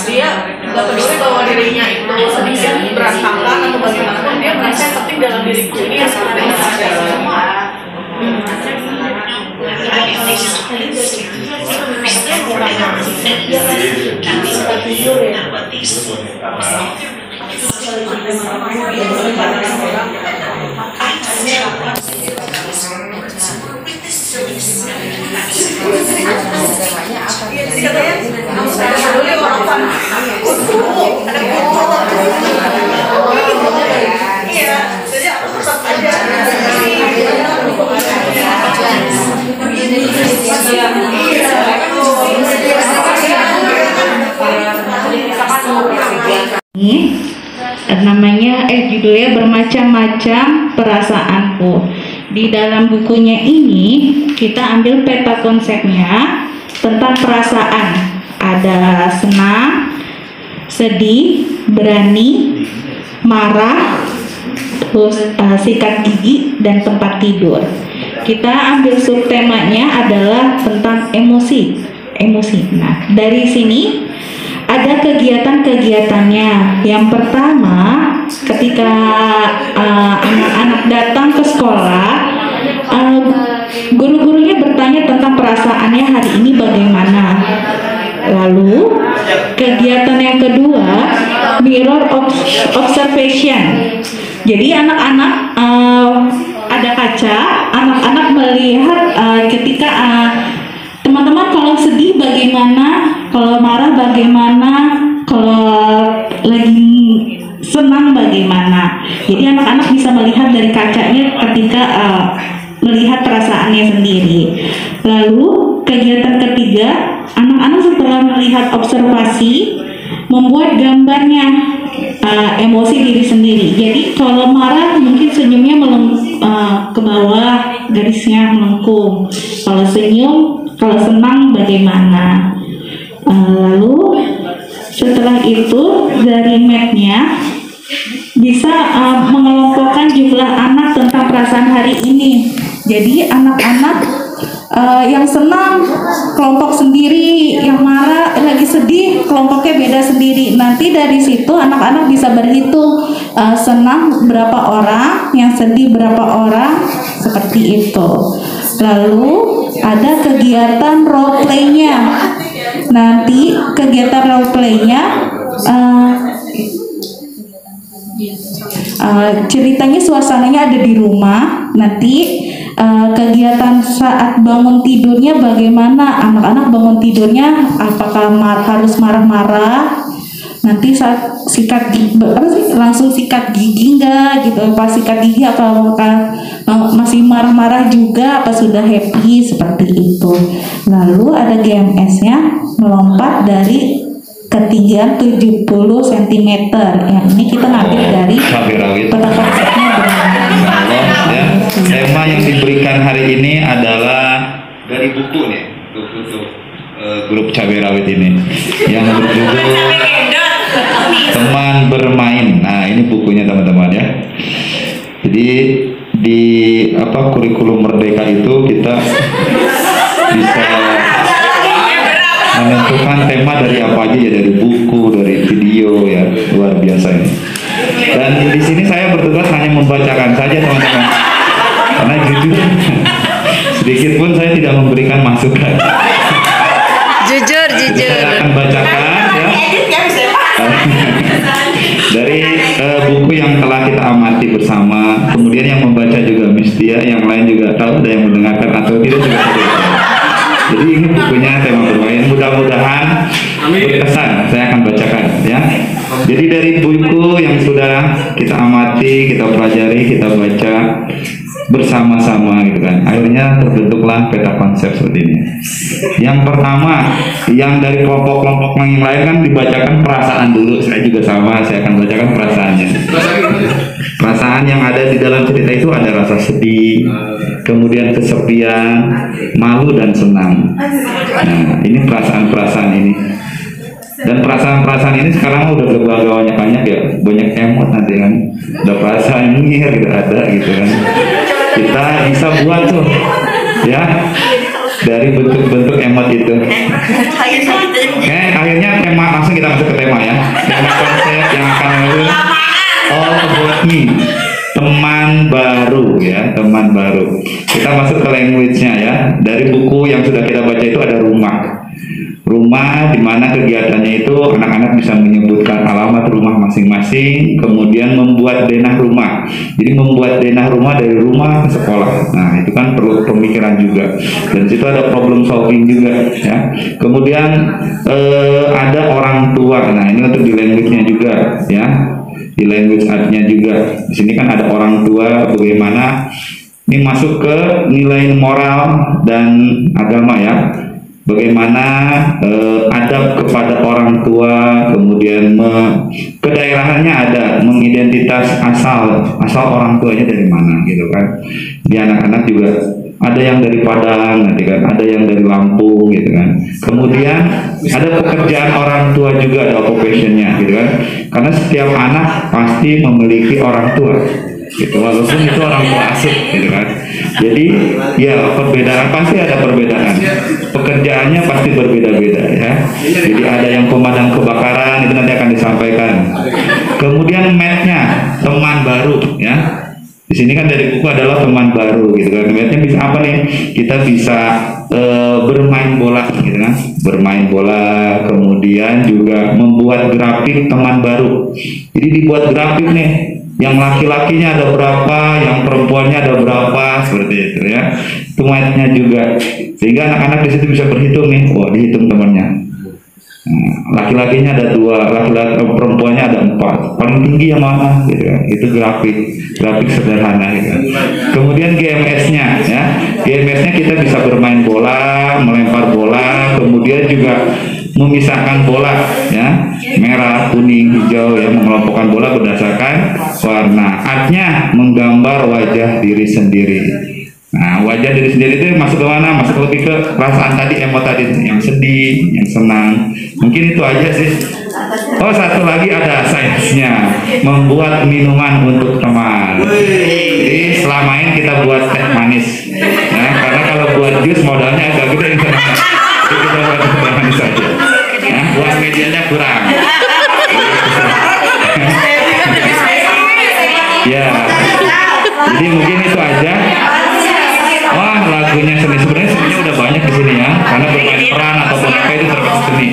Dia nggak peduli bahwa dirinya itu sedikit berantakan atau bagaimana, dia merasa yang penting dalam diriku ini yang seperti ini semua. Namanya judulnya Bermacam-macam Perasaanku. Di dalam bukunya ini kita ambil peta konsepnya tentang perasaan. Ada senang, sedih, berani, marah, terus sikat gigi, dan tempat tidur. Kita ambil subtemanya adalah tentang emosi. Nah, dari sini ada kegiatan-kegiatannya. Yang pertama, ketika anak-anak datang ke sekolah, guru-gurunya bertanya tentang perasaannya hari ini bagaimana. Lalu kegiatan yang kedua, mirror observation. Jadi anak-anak ada kaca, anak-anak melihat ketika teman-teman kalau sedih bagaimana, kalau marah bagaimana, kalau lagi senang bagaimana. Jadi anak-anak bisa melihat dari kacanya ketika melihat perasaannya sendiri. Lalu kegiatan ketiga, anak-anak setelah melihat observasi membuat gambarnya emosi diri sendiri. Jadi kalau marah mungkin senyumnya ke bawah, garisnya melengkung. Kalau senyum, kalau senang bagaimana. Lalu setelah itu dari mapnya bisa mengelompokkan jumlah anak tentang perasaan hari ini. Jadi anak-anak yang senang kelompok sendiri, yang marah lagi sedih kelompoknya beda sendiri. Nanti dari situ anak-anak bisa berhitung senang berapa orang, yang sedih berapa orang, seperti itu. Lalu ada kegiatan role play-nya. Nanti kegiatan role play-nya ceritanya suasananya ada di rumah. Nanti kegiatan saat bangun tidurnya bagaimana, anak-anak bangun tidurnya apakah harus marah-marah, nanti saat sikat gigi langsung sikat gigi enggak gitu, pas sikat gigi apakah masih marah-marah juga, apa sudah happy, seperti itu. Lalu ada GMS-nya, melompat dari ketinggian 70 cm. Yang ini kita ngambil dari peta konsepnya. Ya. Tema yang diberikan hari ini adalah dari buku nih, buku grup Cabai Rawit ini yang berjudul Teman Bermain. Nah, ini bukunya teman-teman ya. Jadi di kurikulum Merdeka itu kita bisa menentukan tema dari apa aja ya, dari buku, dari video ya, luar biasa ini. Dan di sini saya bertugas hanya membacakan saja teman-teman, karena jujur sedikit pun saya tidak memberikan masukan. Jujur. Saya akan bacakan ya dari buku yang telah kita amati bersama. Kemudian yang membaca juga Mistia, yang lain juga tahu, ada yang mendengarkan atau tidak juga tidak. Jadi ini bukunya Tema Bermain, mudah-mudahan berkesan. Saya akan bacakan ya. Jadi dari buku yang sudah kita amati, kita pelajari, kita baca bersama-sama gitu kan, akhirnya terbentuklah peta konsep seperti ini. Yang pertama, yang dari kelompok-kelompok yang lain kan dibacakan perasaan dulu. Saya juga sama, saya akan bacakan perasaannya. Perasaan yang ada di dalam cerita itu ada rasa sedih, kemudian kesepian, malu, dan senang. Nah, ini perasaan-perasaan ini. Dan perasaan-perasaan ini sekarang udah banyak ya, banyak emot nanti kan. Ada perasaan nyir gitu, ada gitu kan. Kita bisa Buat tuh, ya, dari bentuk-bentuk emot itu. Akhirnya tema, langsung kita masuk ke tema ya. Tema konsep yang akan all about me. Teman baru ya, teman baru. Kita masuk ke language-nya ya. Dari buku yang sudah kita baca itu ada rumah. Rumah di mana kegiatannya itu anak-anak bisa menyebutkan alamat rumah masing-masing, kemudian membuat denah rumah. Jadi membuat denah rumah dari rumah ke sekolah. Nah, itu kan perlu pemikiran juga. Dan situ ada problem solving juga ya. Kemudian ada orang tua. Nah, ini untuk di language-nya juga ya. Di language art-nya juga. Di sini kan ada orang tua, bagaimana ini masuk ke nilai moral dan agama ya. Bagaimana adab kepada orang tua, kemudian kedaerahannya ada, mengidentitas asal orang tuanya dari mana gitu kan. Di anak-anak juga ada yang dari Padang, nanti kan, ada yang dari Lampung gitu kan. Kemudian ada pekerjaan orang tua juga, ada occupation-nya gitu kan. Karena setiap anak pasti memiliki orang tua. Gitu, walaupun itu orang tua asuh gitu kan. Jadi ya perbedaan, pasti ada perbedaan, pekerjaannya pasti berbeda-beda ya. Jadi ada yang pemadam kebakaran, itu nanti akan disampaikan. Kemudian match-nya teman baru ya. Di sini kan dari buku adalah teman baru gitu kan. Match-nya bisa apa nih? Kita bisa bermain bola gitu kan, bermain bola, kemudian juga membuat grafik teman baru. Jadi dibuat grafik nih, yang laki-lakinya ada berapa, yang perempuannya ada berapa, seperti itu ya. Itu match-nya juga, sehingga anak-anak di situ bisa berhitung nih, oh dihitung temannya. Laki-lakinya ada 2, perempuannya ada 4, paling tinggi yang mana gitu ya. Itu grafik sederhana gitu. Kemudian GMS-nya ya, GMS-nya kita bisa bermain bola, melempar bola, kemudian juga memisahkan bola ya, merah, kuning, hijau ya, mengelompokkan bola berdasarkan warna. Artnya menggambar wajah diri sendiri. Nah, wajah diri sendiri itu masuk ke mana? Masuk lebih ke perasaan tadi, emot tadi, yang sedih, yang senang. Mungkin itu aja sih. Oh, satu lagi ada sainsnya, membuat minuman untuk teman. Jadi selama ini kita buat teh manis, ya, karena kalau buat jus modalnya agak gede. Jadi kita buat teh manis saja. Ya, uang medianya kurang. Ya, jadi mungkin itu aja. Wah, lagunya seni, sebenarnya seninya udah banyak di sini ya, karena bermain peran ataupun apa itu termasuk seni.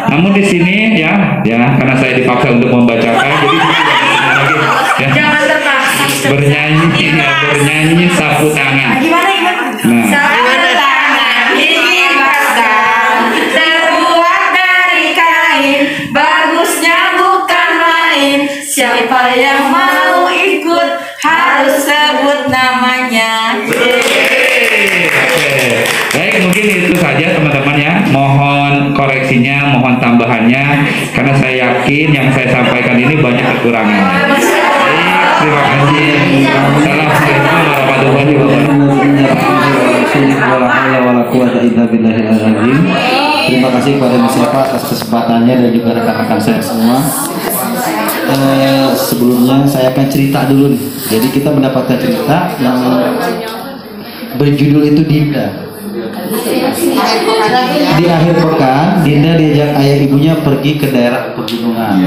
Namun di sini ya, karena saya dipaksa untuk membacakan, jadi lagi ya, bernyanyi sapu tangan. Nah, Sapu tangan dilibatkan, terbuat dari kain, bagusnya bukan main. Siapa yang mau ikut harus sebut namanya. Baik, mungkin itu saja teman-teman ya. Mohon koreksinya, mohon tambahannya, karena saya yakin yang saya sampaikan ini banyak kekurangannya. Baik, terima kasih. Assalamualaikum warahmatullahi wabarakatuh. Terima kasih kepada Mas Eva atas kesempatannya dan juga rekan-rekan saya semua. Sebelumnya saya akan cerita dulu nih. Jadi kita mendapatkan cerita yang berjudul itu Dinda. Di akhir pekan, Dinda diajak ayah ibunya pergi ke daerah pegunungan.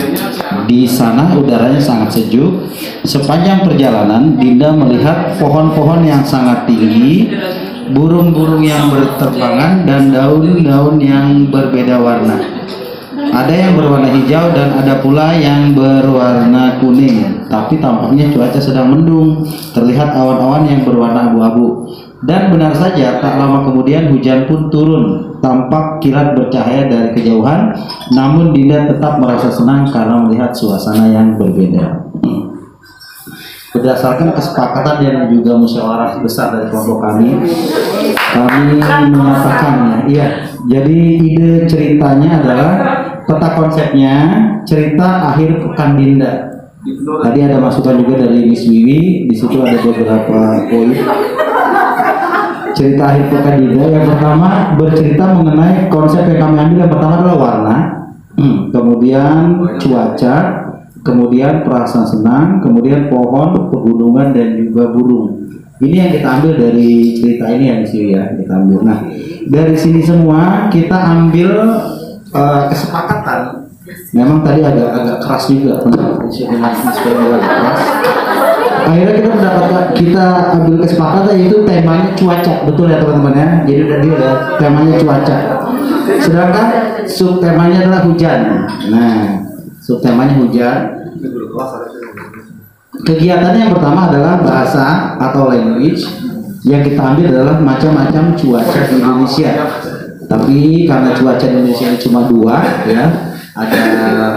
Di sana udaranya sangat sejuk. Sepanjang perjalanan, Dinda melihat pohon-pohon yang sangat tinggi, burung-burung yang berterbangan, dan daun-daun yang berbeda warna. Ada yang berwarna hijau dan ada pula yang berwarna kuning. Tapi tampaknya cuaca sedang mendung. Terlihat awan-awan yang berwarna abu-abu. Dan benar saja, tak lama kemudian hujan pun turun. Tampak kilat bercahaya dari kejauhan. Namun Dinda tetap merasa senang karena melihat suasana yang berbeda. Berdasarkan kesepakatan dan juga musyawarah besar dari kelompok kami menyatakan ya. Jadi ide ceritanya adalah peta konsepnya cerita akhir pekan Dinda. Tadi ada masukan juga dari Miss Wiwi. Di situ ada beberapa poin. Cerita akhir pekan Dinda yang pertama bercerita mengenai konsep yang kami ambil. Yang pertama adalah warna, kemudian cuaca, kemudian perasaan senang, kemudian pohon, pegunungan, dan juga burung. Ini yang kita ambil dari cerita ini yang di sini ya, kita ambil. Nah, dari sini semua kita ambil kesepakatan. Memang tadi agak keras juga, keras. Akhirnya kita ambil kesepakatan yaitu temanya cuaca, betul ya teman-teman ya. Jadi udah temanya cuaca. Sedangkan subtemanya adalah hujan. Nah, subtemanya hujan. Kegiatannya yang pertama adalah bahasa atau language. Yang kita ambil adalah macam-macam cuaca di Indonesia. Tapi karena cuaca di Indonesia ini cuma dua, ya, ada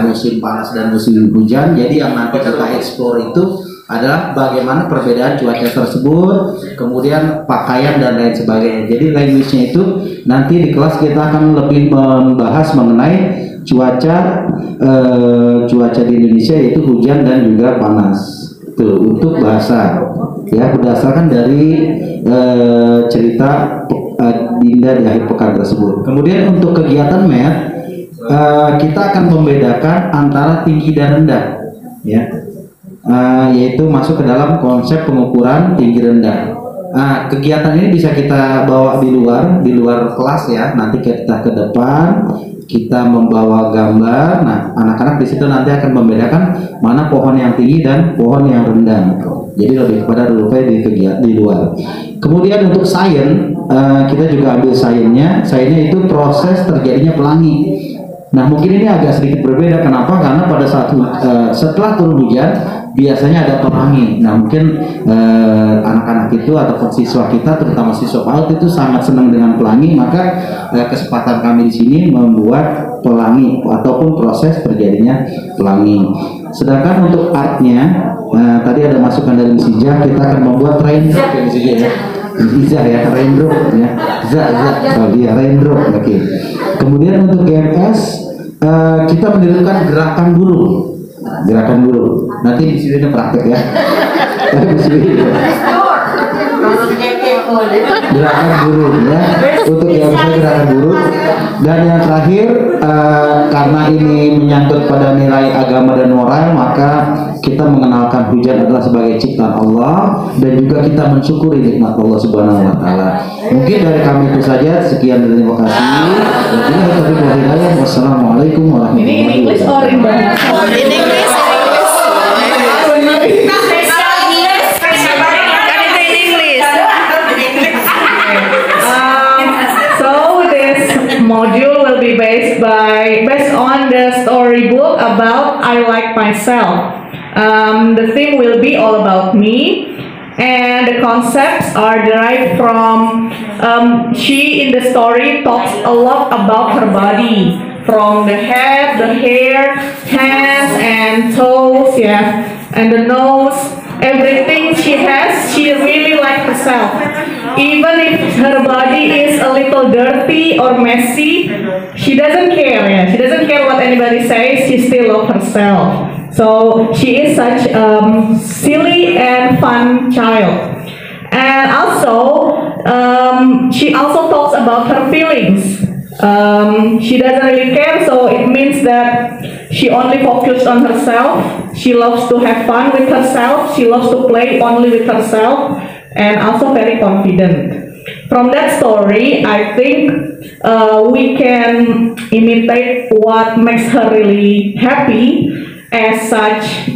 musim panas dan musim hujan. Jadi yang nanti kita eksplor itu adalah bagaimana perbedaan cuaca tersebut, kemudian pakaian dan lain sebagainya. Jadi language-nya itu nanti di kelas kita akan lebih membahas mengenai cuaca di Indonesia, yaitu hujan dan juga panas. Tuh, untuk bahasa ya berdasarkan dari cerita Dinda di akhir pekan tersebut. Kemudian untuk kegiatan math kita akan membedakan antara tinggi dan rendah ya. Yaitu masuk ke dalam konsep pengukuran tinggi rendah. Kegiatan ini bisa kita bawa di luar kelas ya. Nanti kita ke depan, kita membawa gambar. Nah, anak-anak di situ nanti akan membedakan mana pohon yang tinggi dan pohon yang rendah. Jadi lebih kepada di luar. Kemudian untuk sains, kita juga ambil sainsnya. Sainsnya itu proses terjadinya pelangi. Nah, mungkin ini agak sedikit berbeda. Kenapa? Karena pada saat setelah turun hujan biasanya ada pelangi. Nah, mungkin anak-anak itu ataupun siswa kita, terutama siswa PAUD itu sangat senang dengan pelangi. Maka kesempatan kami di sini membuat pelangi ataupun proses terjadinya pelangi. Sedangkan untuk artnya, tadi ada masukan dari Misijah, kita akan membuat raindrop ya Misijah ya. Misijah ya, raindrop ya. Oh iya, raindrop. Oke. Kemudian untuk GMS kita menirukan gerakan dulu. Nanti di sini ada praktek ya. Di sini. Gerakan guru ya. Untuk GMS gerakan guru. Dan yang terakhir karena ini menyangkut pada nilai agama dan moral, maka kita mengenalkan hujan adalah sebagai ciptaan Allah dan juga kita mensyukuri nikmat Allah Subhanahu wa taala. Mungkin dari kami itu saja. Sekian dan terima kasih. Wassalamualaikum warahmatullahi wabarakatuh. So this module will be based on the storybook about I Like Myself. The theme will be all about me, and the concepts are derived from she in the story talks a lot about her body, from the head, the hair, hands and toes, yeah, and the nose. Everything she has, she really likes herself. Even if her body is a little dirty or messy, she doesn't care. Yeah? She doesn't care what anybody says. She still loves herself. So she is such a silly and fun child. And also, she also talks about her feelings. She doesn't really care, so it means that she only focuses on herself. She loves to have fun with herself. She loves to play only with herself, and also very confident. From that story, I think we can imitate what makes her really happy. As such,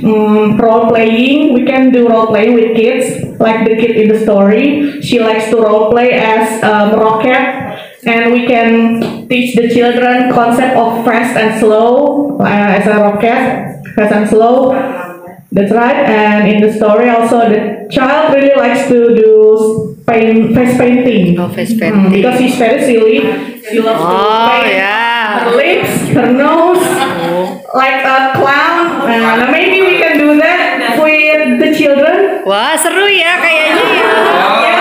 role playing, we can do role playing with kids, like the kid in the story. She likes to role play as Rocket. And we can teach the children concept of fast and slow as a rocket, fast and slow. That's right. And in the story also, the child really likes to do face painting. Oh, face painting. Because she's very silly. She loves to paint her lips, her nose, like a clown. Maybe we can do that with the children. Wah, seru ya kayaknya ya.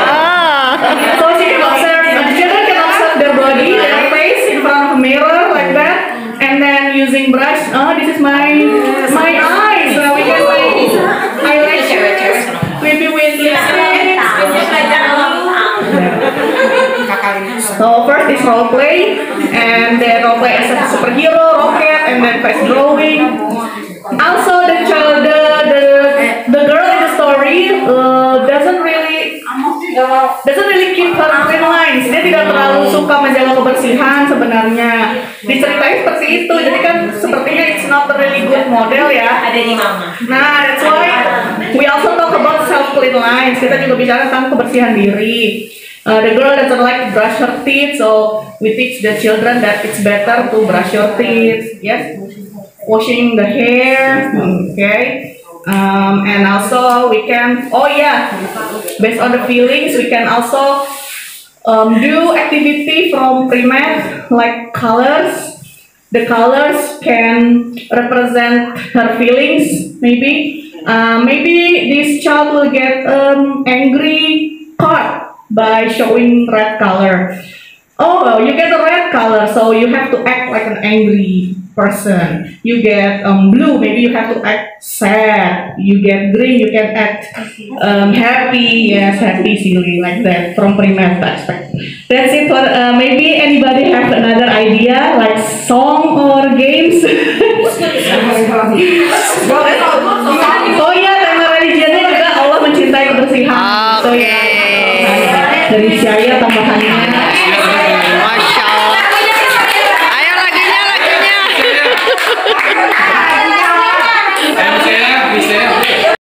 So she can observe, the children can observe their body, their face in front of a mirror like that, and then using brush. Oh, this is my eyes. So we can make eyelashes. Maybe with lipstick. So first is role play, and then role play as a superhero, Rocket, and then face drawing. Also, the girl in the story doesn't really doesn't really keep her clean lines. Dia tidak terlalu suka menjaga kebersihan sebenarnya. Diceritain seperti itu. Jadi kan sepertinya it's not a really good model ya. Ada di mama. Nah, that's why we also talk about self clean lines. Kita juga bicara tentang kebersihan diri. The girl doesn't like to brush her teeth, so we teach the children that it's better to brush your teeth. Yes, washing the hair. Okay. And also we can, based on the feelings, we can also do activity from pre-med like colors. The colors can represent her feelings. Maybe this child will get angry card by showing red color. Oh, well, you get a red color, so you have to act like an angry person. You get blue, maybe you have to act sad. You get green, you can act happy, yes, happy, silly, like that, from pre-med aspect. That's it for, maybe anybody have another idea, like song or games? Oh iya, tema religiusnya juga Allah mencintai kebersihan. So ya, dari Syaya